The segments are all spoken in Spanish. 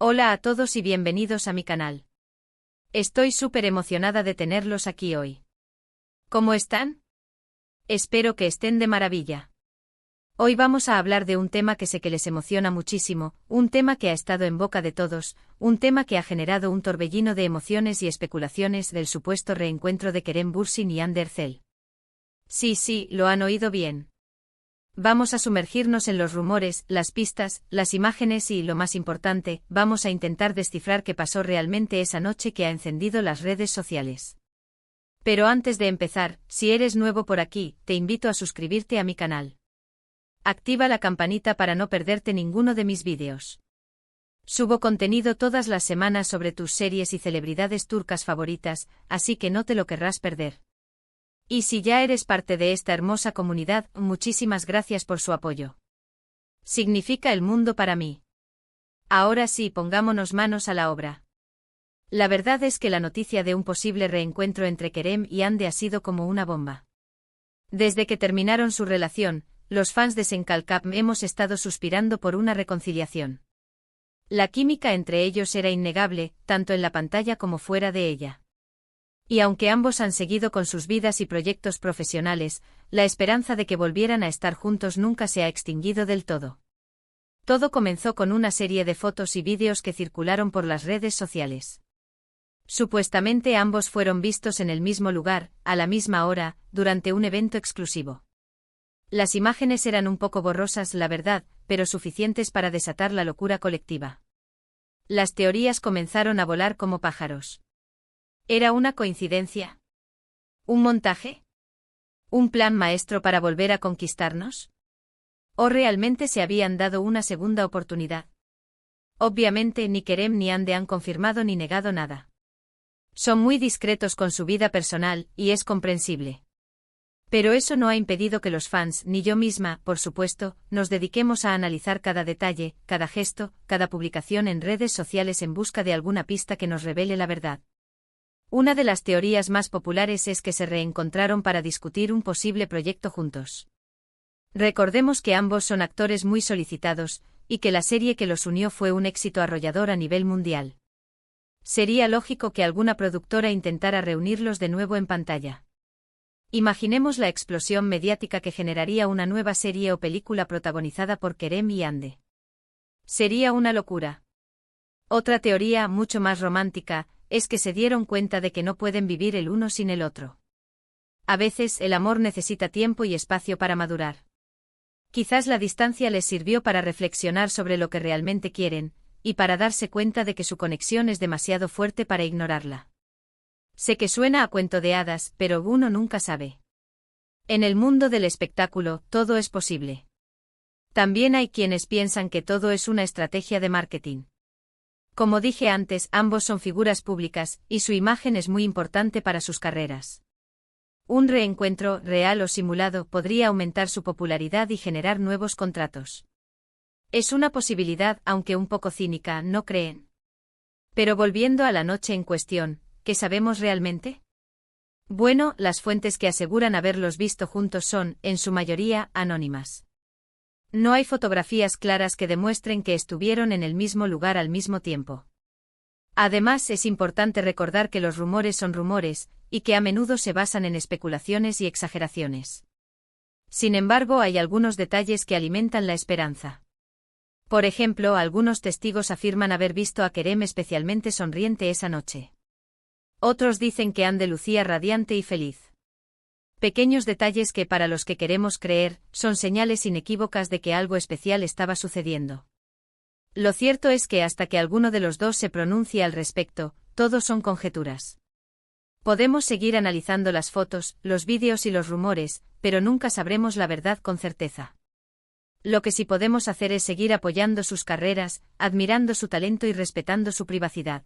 Hola a todos y bienvenidos a mi canal. Estoy súper emocionada de tenerlos aquí hoy. ¿Cómo están? Espero que estén de maravilla. Hoy vamos a hablar de un tema que sé que les emociona muchísimo, un tema que ha estado en boca de todos, un tema que ha generado un torbellino de emociones y especulaciones del supuesto reencuentro de Kerem Bürsin y Hande Erçel. Sí, lo han oído bien. Vamos a sumergirnos en los rumores, las pistas, las imágenes y, lo más importante, vamos a intentar descifrar qué pasó realmente esa noche que ha encendido las redes sociales. Pero antes de empezar, si eres nuevo por aquí, te invito a suscribirte a mi canal. Activa la campanita para no perderte ninguno de mis vídeos. Subo contenido todas las semanas sobre tus series y celebridades turcas favoritas, así que no te lo querrás perder. Y si ya eres parte de esta hermosa comunidad, muchísimas gracias por su apoyo. Significa el mundo para mí. Ahora sí, pongámonos manos a la obra. La verdad es que la noticia de un posible reencuentro entre Kerem y Hande ha sido como una bomba. Desde que terminaron su relación, los fans de Senkalkap hemos estado suspirando por una reconciliación. La química entre ellos era innegable, tanto en la pantalla como fuera de ella. Y aunque ambos han seguido con sus vidas y proyectos profesionales, la esperanza de que volvieran a estar juntos nunca se ha extinguido del todo. Todo comenzó con una serie de fotos y vídeos que circularon por las redes sociales. Supuestamente ambos fueron vistos en el mismo lugar, a la misma hora, durante un evento exclusivo. Las imágenes eran un poco borrosas, la verdad, pero suficientes para desatar la locura colectiva. Las teorías comenzaron a volar como pájaros. ¿Era una coincidencia? ¿Un montaje? ¿Un plan maestro para volver a conquistarnos? ¿O realmente se habían dado una segunda oportunidad? Obviamente ni Kerem ni Hande han confirmado ni negado nada. Son muy discretos con su vida personal, y es comprensible. Pero eso no ha impedido que los fans, ni yo misma, por supuesto, nos dediquemos a analizar cada detalle, cada gesto, cada publicación en redes sociales en busca de alguna pista que nos revele la verdad. Una de las teorías más populares es que se reencontraron para discutir un posible proyecto juntos. Recordemos que ambos son actores muy solicitados, y que la serie que los unió fue un éxito arrollador a nivel mundial. Sería lógico que alguna productora intentara reunirlos de nuevo en pantalla. Imaginemos la explosión mediática que generaría una nueva serie o película protagonizada por Kerem y Hande. Sería una locura. Otra teoría, mucho más romántica, es que se dieron cuenta de que no pueden vivir el uno sin el otro. A veces el amor necesita tiempo y espacio para madurar. Quizás la distancia les sirvió para reflexionar sobre lo que realmente quieren, y para darse cuenta de que su conexión es demasiado fuerte para ignorarla. Sé que suena a cuento de hadas, pero uno nunca sabe. En el mundo del espectáculo, todo es posible. También hay quienes piensan que todo es una estrategia de marketing. Como dije antes, ambos son figuras públicas, y su imagen es muy importante para sus carreras. Un reencuentro, real o simulado, podría aumentar su popularidad y generar nuevos contratos. Es una posibilidad, aunque un poco cínica, ¿no creen? Pero volviendo a la noche en cuestión, ¿qué sabemos realmente? Bueno, las fuentes que aseguran haberlos visto juntos son, en su mayoría, anónimas. No hay fotografías claras que demuestren que estuvieron en el mismo lugar al mismo tiempo. Además, es importante recordar que los rumores son rumores, y que a menudo se basan en especulaciones y exageraciones. Sin embargo, hay algunos detalles que alimentan la esperanza. Por ejemplo, algunos testigos afirman haber visto a Kerem especialmente sonriente esa noche. Otros dicen que Hande lucía radiante y feliz. Pequeños detalles que, para los que queremos creer, son señales inequívocas de que algo especial estaba sucediendo. Lo cierto es que hasta que alguno de los dos se pronuncie al respecto, todo son conjeturas. Podemos seguir analizando las fotos, los vídeos y los rumores, pero nunca sabremos la verdad con certeza. Lo que sí podemos hacer es seguir apoyando sus carreras, admirando su talento y respetando su privacidad.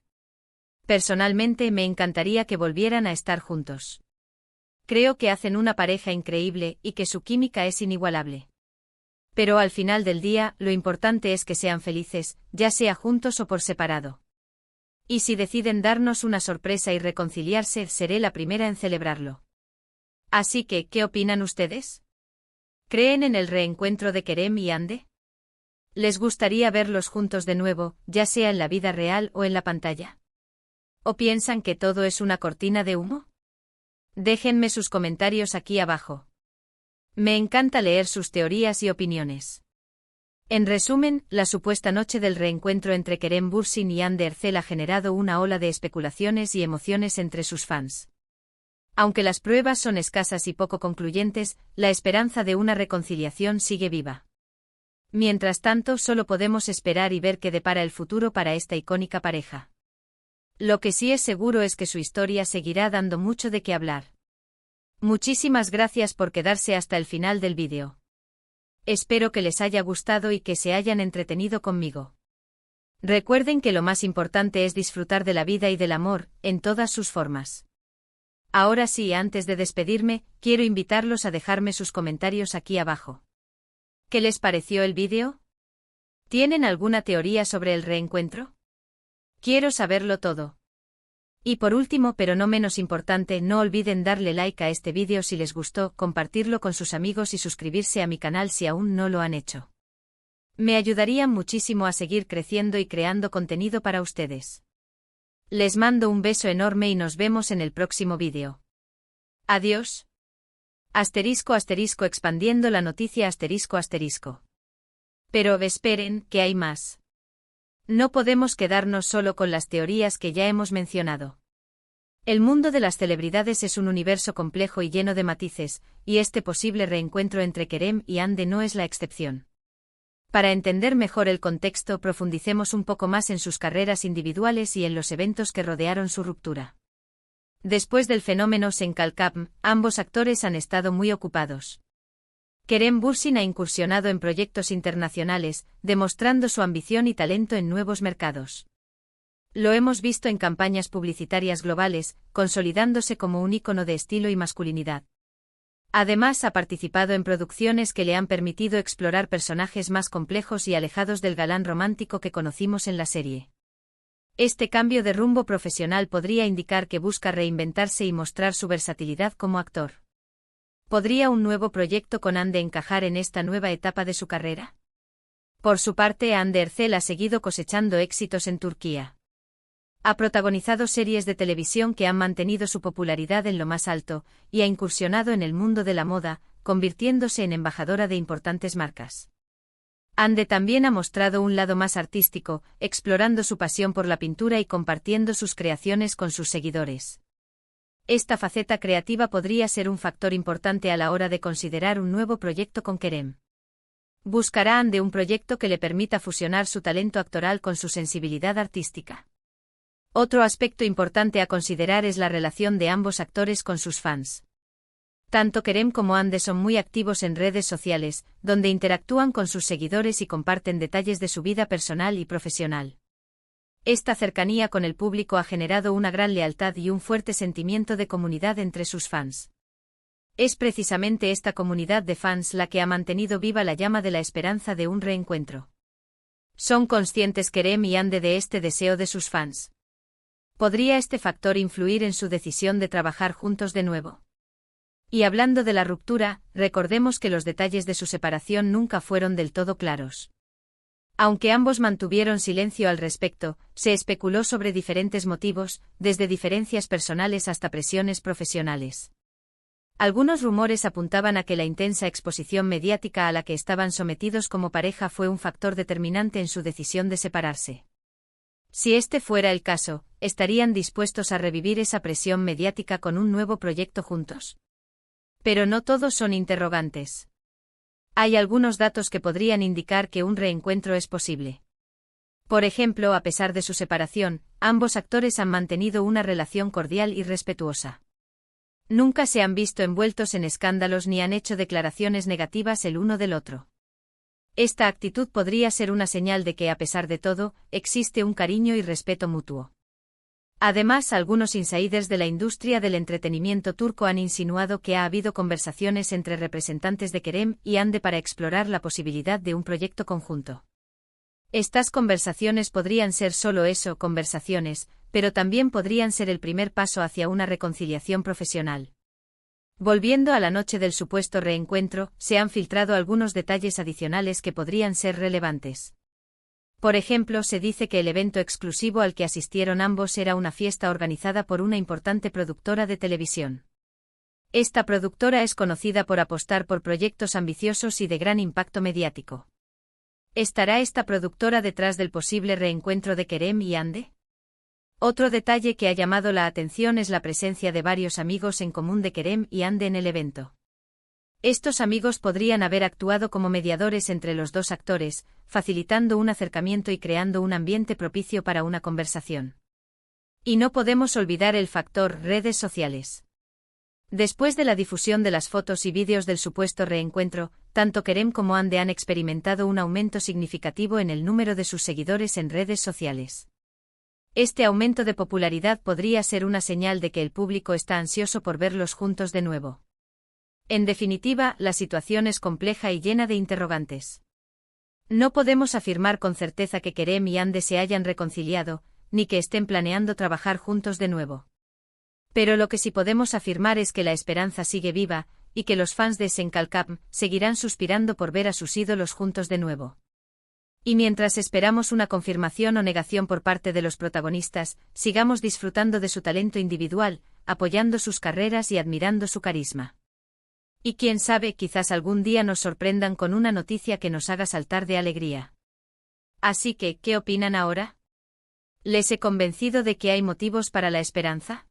Personalmente me encantaría que volvieran a estar juntos. Creo que hacen una pareja increíble y que su química es inigualable. Pero al final del día, lo importante es que sean felices, ya sea juntos o por separado. Y si deciden darnos una sorpresa y reconciliarse, seré la primera en celebrarlo. Así que, ¿qué opinan ustedes? ¿Creen en el reencuentro de Kerem y Hande? ¿Les gustaría verlos juntos de nuevo, ya sea en la vida real o en la pantalla? ¿O piensan que todo es una cortina de humo? Déjenme sus comentarios aquí abajo. Me encanta leer sus teorías y opiniones. En resumen, la supuesta noche del reencuentro entre Kerem Bürsin y Hande Erçel ha generado una ola de especulaciones y emociones entre sus fans. Aunque las pruebas son escasas y poco concluyentes, la esperanza de una reconciliación sigue viva. Mientras tanto, solo podemos esperar y ver qué depara el futuro para esta icónica pareja. Lo que sí es seguro es que su historia seguirá dando mucho de qué hablar. Muchísimas gracias por quedarse hasta el final del vídeo. Espero que les haya gustado y que se hayan entretenido conmigo. Recuerden que lo más importante es disfrutar de la vida y del amor, en todas sus formas. Ahora sí, antes de despedirme, quiero invitarlos a dejarme sus comentarios aquí abajo. ¿Qué les pareció el vídeo? ¿Tienen alguna teoría sobre el reencuentro? Quiero saberlo todo. Y por último, pero no menos importante, no olviden darle like a este vídeo si les gustó, compartirlo con sus amigos y suscribirse a mi canal si aún no lo han hecho. Me ayudarían muchísimo a seguir creciendo y creando contenido para ustedes. Les mando un beso enorme y nos vemos en el próximo vídeo. Adiós. Asterisco asterisco expandiendo la noticia asterisco asterisco. Pero esperen, que hay más. No podemos quedarnos solo con las teorías que ya hemos mencionado. El mundo de las celebridades es un universo complejo y lleno de matices, y este posible reencuentro entre Kerem y Hande no es la excepción. Para entender mejor el contexto, profundicemos un poco más en sus carreras individuales y en los eventos que rodearon su ruptura. Después del fenómeno Sen Kalkapm, ambos actores han estado muy ocupados. Kerem Bürsin ha incursionado en proyectos internacionales, demostrando su ambición y talento en nuevos mercados. Lo hemos visto en campañas publicitarias globales, consolidándose como un ícono de estilo y masculinidad. Además, ha participado en producciones que le han permitido explorar personajes más complejos y alejados del galán romántico que conocimos en la serie. Este cambio de rumbo profesional podría indicar que busca reinventarse y mostrar su versatilidad como actor. ¿Podría un nuevo proyecto con Hande encajar en esta nueva etapa de su carrera? Por su parte, Hande Erçel ha seguido cosechando éxitos en Turquía. Ha protagonizado series de televisión que han mantenido su popularidad en lo más alto, y ha incursionado en el mundo de la moda, convirtiéndose en embajadora de importantes marcas. Hande también ha mostrado un lado más artístico, explorando su pasión por la pintura y compartiendo sus creaciones con sus seguidores. Esta faceta creativa podría ser un factor importante a la hora de considerar un nuevo proyecto con Kerem. ¿Buscará Hande un proyecto que le permita fusionar su talento actoral con su sensibilidad artística? Otro aspecto importante a considerar es la relación de ambos actores con sus fans. Tanto Kerem como Hande son muy activos en redes sociales, donde interactúan con sus seguidores y comparten detalles de su vida personal y profesional. Esta cercanía con el público ha generado una gran lealtad y un fuerte sentimiento de comunidad entre sus fans. Es precisamente esta comunidad de fans la que ha mantenido viva la llama de la esperanza de un reencuentro. ¿Son conscientes Kerem y Hande de este deseo de sus fans? ¿Podría este factor influir en su decisión de trabajar juntos de nuevo? Y hablando de la ruptura, recordemos que los detalles de su separación nunca fueron del todo claros. Aunque ambos mantuvieron silencio al respecto, se especuló sobre diferentes motivos, desde diferencias personales hasta presiones profesionales. Algunos rumores apuntaban a que la intensa exposición mediática a la que estaban sometidos como pareja fue un factor determinante en su decisión de separarse. Si este fuera el caso, ¿estarían dispuestos a revivir esa presión mediática con un nuevo proyecto juntos? Pero no todos son interrogantes. Hay algunos datos que podrían indicar que un reencuentro es posible. Por ejemplo, a pesar de su separación, ambos actores han mantenido una relación cordial y respetuosa. Nunca se han visto envueltos en escándalos ni han hecho declaraciones negativas el uno del otro. Esta actitud podría ser una señal de que, a pesar de todo, existe un cariño y respeto mutuo. Además, algunos insiders de la industria del entretenimiento turco han insinuado que ha habido conversaciones entre representantes de Kerem y Hande para explorar la posibilidad de un proyecto conjunto. Estas conversaciones podrían ser solo eso, conversaciones, pero también podrían ser el primer paso hacia una reconciliación profesional. Volviendo a la noche del supuesto reencuentro, se han filtrado algunos detalles adicionales que podrían ser relevantes. Por ejemplo, se dice que el evento exclusivo al que asistieron ambos era una fiesta organizada por una importante productora de televisión. Esta productora es conocida por apostar por proyectos ambiciosos y de gran impacto mediático. ¿Estará esta productora detrás del posible reencuentro de Kerem y Hande? Otro detalle que ha llamado la atención es la presencia de varios amigos en común de Kerem y Hande en el evento. Estos amigos podrían haber actuado como mediadores entre los dos actores, facilitando un acercamiento y creando un ambiente propicio para una conversación. Y no podemos olvidar el factor redes sociales. Después de la difusión de las fotos y vídeos del supuesto reencuentro, tanto Kerem como Hande han experimentado un aumento significativo en el número de sus seguidores en redes sociales. Este aumento de popularidad podría ser una señal de que el público está ansioso por verlos juntos de nuevo. En definitiva, la situación es compleja y llena de interrogantes. No podemos afirmar con certeza que Kerem y Hande se hayan reconciliado, ni que estén planeando trabajar juntos de nuevo. Pero lo que sí podemos afirmar es que la esperanza sigue viva, y que los fans de Senkalkam seguirán suspirando por ver a sus ídolos juntos de nuevo. Y mientras esperamos una confirmación o negación por parte de los protagonistas, sigamos disfrutando de su talento individual, apoyando sus carreras y admirando su carisma. Y quién sabe, quizás algún día nos sorprendan con una noticia que nos haga saltar de alegría. Así que, ¿qué opinan ahora? ¿Les he convencido de que hay motivos para la esperanza?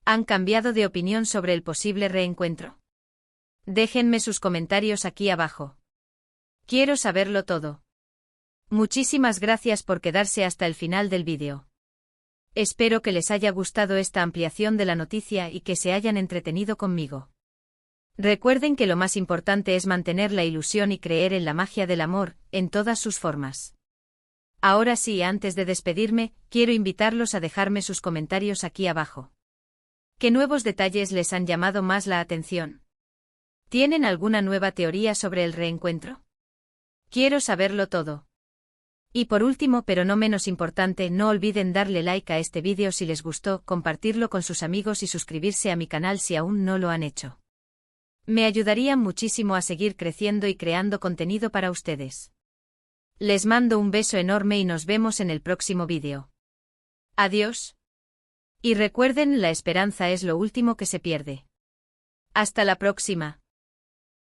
¿Han cambiado de opinión sobre el posible reencuentro? Déjenme sus comentarios aquí abajo. Quiero saberlo todo. Muchísimas gracias por quedarse hasta el final del vídeo. Espero que les haya gustado esta ampliación de la noticia y que se hayan entretenido conmigo. Recuerden que lo más importante es mantener la ilusión y creer en la magia del amor, en todas sus formas. Ahora sí, antes de despedirme, quiero invitarlos a dejarme sus comentarios aquí abajo. ¿Qué nuevos detalles les han llamado más la atención? ¿Tienen alguna nueva teoría sobre el reencuentro? Quiero saberlo todo. Y por último, pero no menos importante, no olviden darle like a este vídeo si les gustó, compartirlo con sus amigos y suscribirse a mi canal si aún no lo han hecho. Me ayudarían muchísimo a seguir creciendo y creando contenido para ustedes. Les mando un beso enorme y nos vemos en el próximo vídeo. Adiós. Y recuerden, la esperanza es lo último que se pierde. Hasta la próxima.